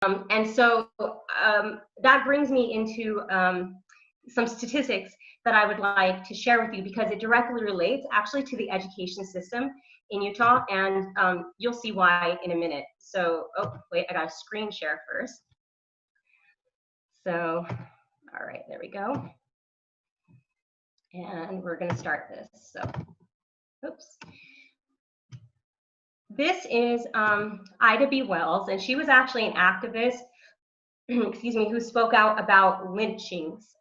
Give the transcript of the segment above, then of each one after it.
And so that brings me into some statistics that I would like to share with you, because it directly relates actually to the education system in Utah, and you'll see why in a minute. So, oh, wait, I got a screen share first. So, all right, there we go. And we're gonna start this, so, oops. This is Ida B. Wells, and she was actually an activist, excuse me, who spoke out about lynchings.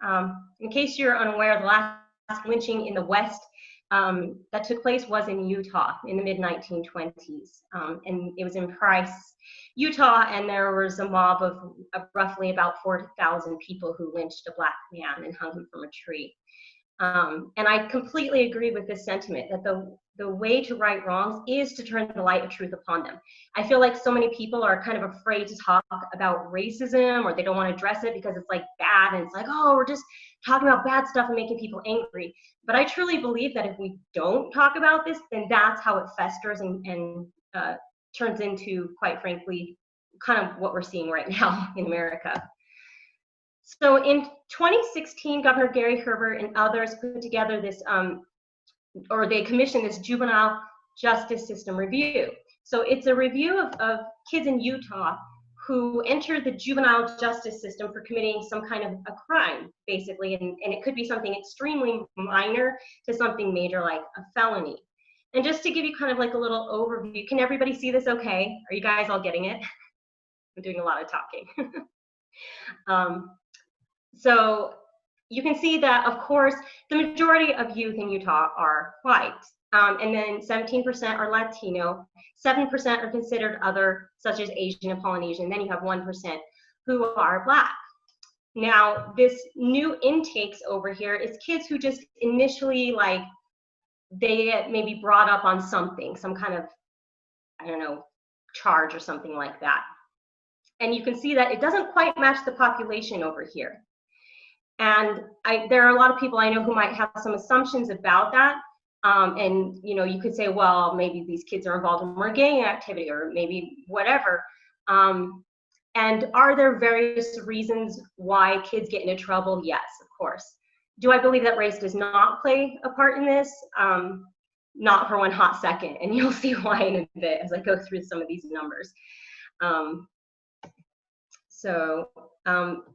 In case you're unaware, the last lynching in the West that took place was in Utah in the mid-1920s, and it was in Price, Utah, and there was a mob of roughly about 4,000 people who lynched a black man and hung him from a tree. And I completely agree with this sentiment that the way to right wrongs is to turn the light of truth upon them. I feel like so many people are kind of afraid to talk about racism, or they don't want to address it because it's like bad, and it's like, oh, we're just talking about bad stuff and making people angry. But I truly believe that if we don't talk about this, then that's how it festers and turns into, quite frankly, kind of what we're seeing right now in America. So in 2016, Governor Gary Herbert and others put together this, or they commissioned this juvenile justice system review. So it's a review of kids in Utah who entered the juvenile justice system for committing some kind of a crime, basically, and it could be something extremely minor to something major like a felony. And just to give you kind of like a little overview, can everybody see this okay? Are you guys all getting it? I'm doing a lot of talking. So you can see that, of course, the majority of youth in Utah are white, and then 17% are Latino, 7% are considered other, such as Asian and Polynesian, and then you have 1% who are Black. Now, this new intakes over here is kids who just initially, like, they get maybe brought up on something, some kind of, I don't know, charge or something like that. And you can see that it doesn't quite match the population over here. And there are a lot of people I know who might have some assumptions about that. And you know, you could say, well, maybe these kids are involved in more gang activity, or maybe whatever. And are there various reasons why kids get into trouble? Yes, of course. Do I believe that race does not play a part in this? Not for one hot second, and you'll see why in a bit as I go through some of these numbers.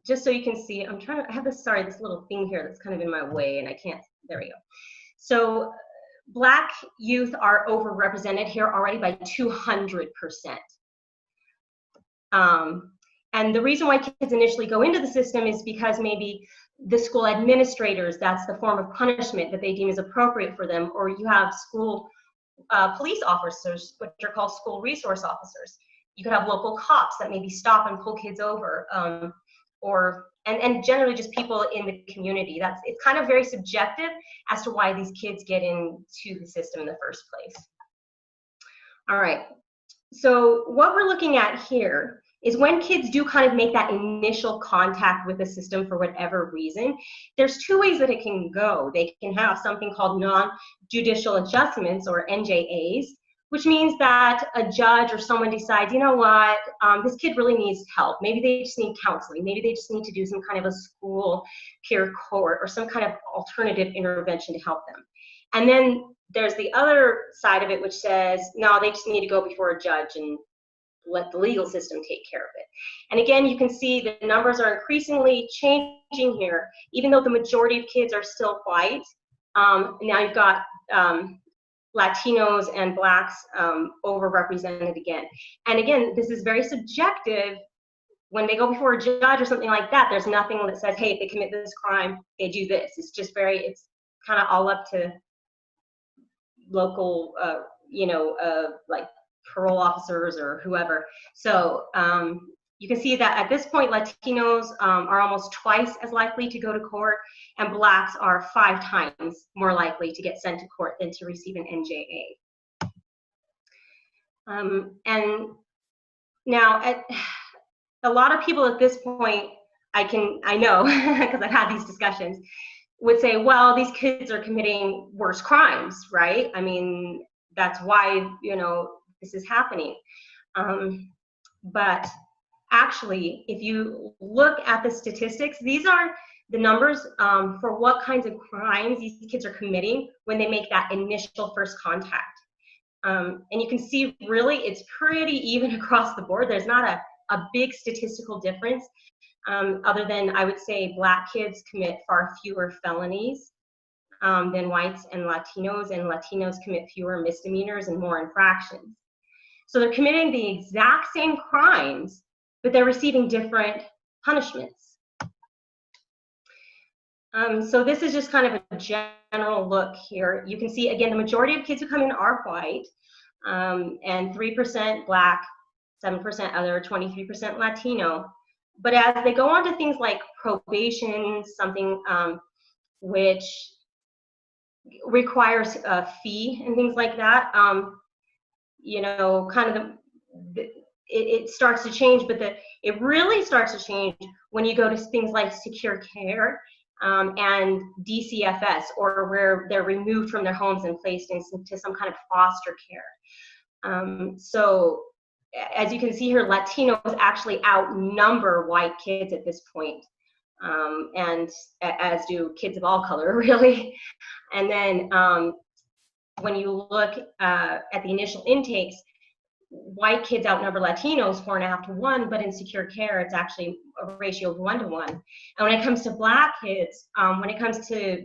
Just so you can see, I have this little thing here that's kind of in my way, and I can't, there we go. So Black youth are overrepresented here already by 200%. And the reason why kids initially go into the system is because maybe the school administrators, that's the form of punishment that they deem is appropriate for them, or you have school police officers, which are called school resource officers. You could have local cops that maybe stop and pull kids over, and generally just people in the community. It's kind of very subjective as to why these kids get into the system in the first place. All right, so what we're looking at here is when kids do kind of make that initial contact with the system for whatever reason, there's two ways that it can go. They can have something called non-judicial adjustments, or NJAs, which means that a judge or someone decides, you know what, this kid really needs help. Maybe they just need counseling. Maybe they just need to do some kind of a school peer court or some kind of alternative intervention to help them. And then there's the other side of it, which says, no, they just need to go before a judge and let the legal system take care of it. And again, you can see the numbers are increasingly changing here, even though the majority of kids are still white. Now you've got Latinos and Blacks overrepresented again. And again, this is very subjective. When they go before a judge or something like that, there's nothing that says, hey, if they commit this crime, they do this. It's just it's kind of all up to local, like parole officers or whoever. So you can see that at this point, Latinos are almost twice as likely to go to court, and Blacks are 5 times more likely to get sent to court than to receive an NJA. And now, a lot of people at this point, I know, because I've had these discussions, would say, well, these kids are committing worse crimes, right? I mean, that's why, this is happening. But actually, if you look at the statistics, these are the numbers for what kinds of crimes these kids are committing when they make that initial first contact. And you can see really it's pretty even across the board. There's not a big statistical difference, other than I would say Black kids commit far fewer felonies than whites and Latinos commit fewer misdemeanors and more infractions. So they're committing the exact same crimes, but they're receiving different punishments. So this is just kind of a general look here. You can see, again, the majority of kids who come in are white, and 3% Black, 7% other, 23% Latino. But as they go on to things like probation, something which requires a fee and things like that, you know, kind of it starts to change, but it really starts to change when you go to things like secure care and DCFS, or where they're removed from their homes and placed into some kind of foster care. So as you can see here, Latinos actually outnumber white kids at this point, and as do kids of all color, really. And then when you look at the initial intakes, white kids outnumber Latinos 4.5 to 1, but in secure care, it's actually a ratio of 1 to 1. And when it comes to Black kids, when it comes to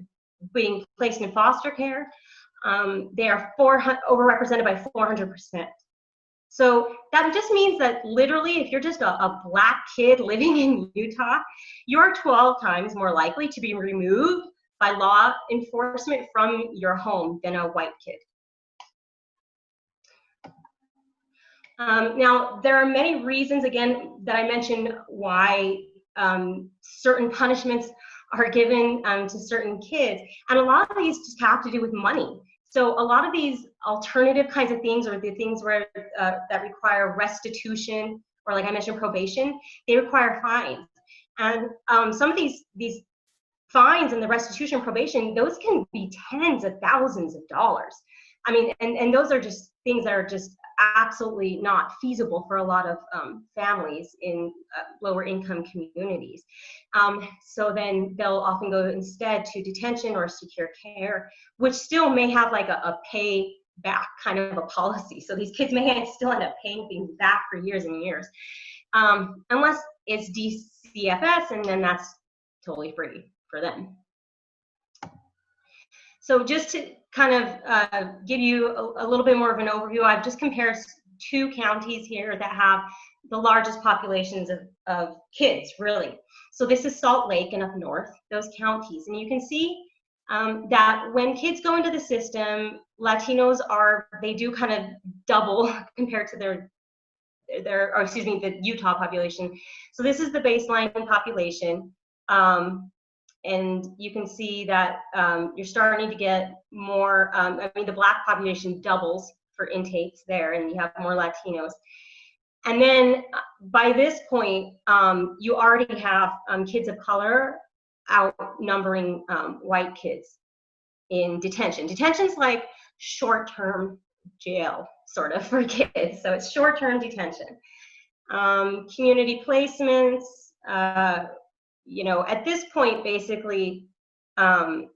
being placed in foster care, they are overrepresented by 400%. So that just means that literally, if you're just a Black kid living in Utah, you're 12 times more likely to be removed by law enforcement from your home than a white kid. Now, there are many reasons, again, that I mentioned why certain punishments are given to certain kids. And a lot of these just have to do with money. So a lot of these alternative kinds of things, or the things where that require restitution, or like I mentioned, probation, they require fines. And some of these fines and the restitution probation, those can be tens of thousands of dollars. I mean, and those are just things that are just absolutely not feasible for a lot of families in lower income communities. So then they'll often go instead to detention or secure care, which still may have like a pay back kind of a policy. So these kids may still end up paying things back for years and years, unless it's DCFS, and then that's totally free for them. So just to kind of give you a little bit more of an overview, I've just compared 2 counties here that have the largest populations of kids, really. So this is Salt Lake and up north, those counties. And you can see that when kids go into the system, Latinos they do kind of double compared to the Utah population. So this is the baseline population. And you can see that you're starting to get more, I mean, the Black population doubles for intakes there, and you have more Latinos. And then by this point, you already have kids of color outnumbering white kids in detention. Detention's like short-term jail, sort of, for kids. So it's short-term detention. Community placements, you know, at this point, basically, the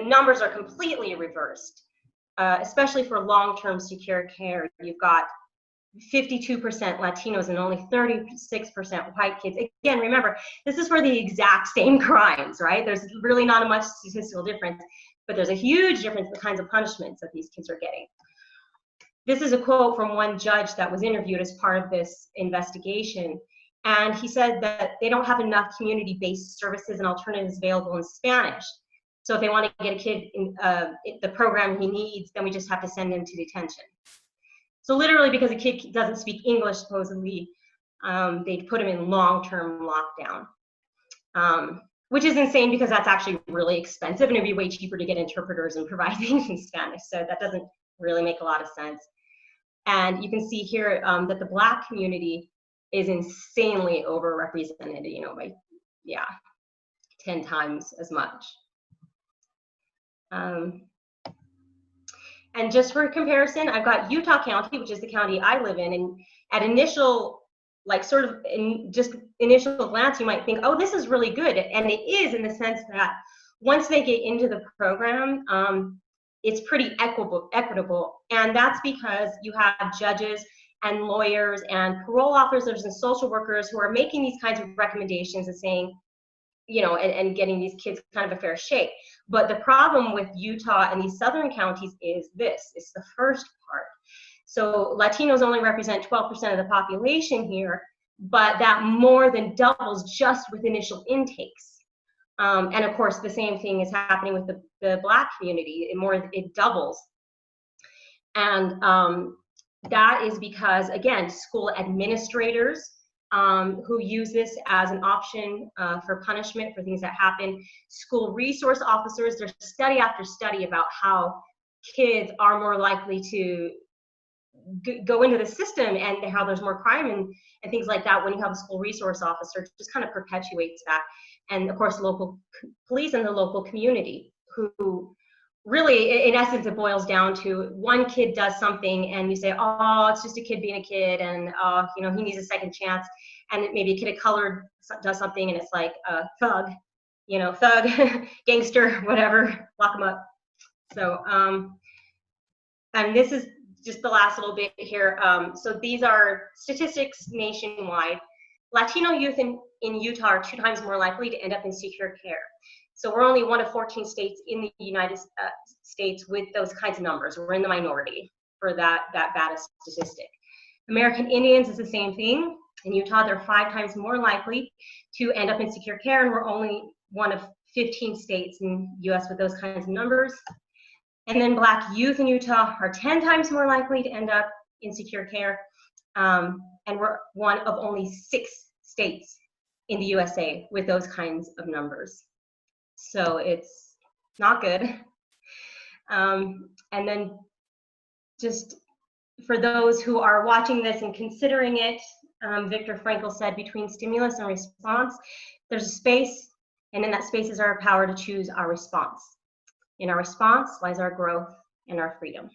numbers are completely reversed, especially for long-term secure care. You've got 52% Latinos and only 36% white kids. Again, remember, this is for the exact same crimes, right? There's really not much statistical difference, but there's a huge difference in the kinds of punishments that these kids are getting. This is a quote from one judge that was interviewed as part of this investigation. And he said that they don't have enough community-based services and alternatives available in Spanish. So if they want to get a kid in the program he needs, then we just have to send him to detention. So literally, because a kid doesn't speak English, supposedly, they put him in long-term lockdown, which is insane because that's actually really expensive, and it'd be way cheaper to get interpreters and provide things in Spanish. So that doesn't really make a lot of sense. And you can see here that the Black community is insanely overrepresented, you know, by, 10 times as much. And just for comparison, I've got Utah County, which is the county I live in, and at initial like sort of in just initial glance, you might think, oh, this is really good. And it is, in the sense that once they get into the program, it's pretty equitable. And that's because you have judges and lawyers and parole officers and social workers who are making these kinds of recommendations and saying, you know, and getting these kids kind of a fair shake. But the problem with Utah and these southern counties is this, it's the first part. So Latinos only represent 12% of the population here, but that more than doubles just with initial intakes. And of course, the same thing is happening with the Black community. It doubles. And that is because, again, school administrators who use this as an option for punishment for things that happen, school resource officers, there's study after study about how kids are more likely to go into the system and how there's more crime and things like that when you have a school resource officer. It just kind of perpetuates that. And of course, local police and the local community, who really, in essence, it boils down to one kid does something and you say, oh, it's just a kid being a kid, and you know, he needs a second chance. And maybe a kid of color does something and it's like thug, you know, thug, gangster, whatever, lock him up. So, and this is just the last little bit here. So these are statistics nationwide. Latino youth in Utah are 2 times more likely to end up in secure care. So we're only one of 14 states in the United States with those kinds of numbers. We're in the minority for that bad statistic. American Indians is the same thing. In Utah, they're 5 times more likely to end up in secure care, and we're only one of 15 states in the US with those kinds of numbers. And then Black youth in Utah are 10 times more likely to end up in secure care. And we're one of only 6 states in the USA with those kinds of numbers. So it's not good. And then just for those who are watching this and considering it, Viktor Frankl said, between stimulus and response, there's a space, and in that space is our power to choose our response. In our response lies our growth and our freedom.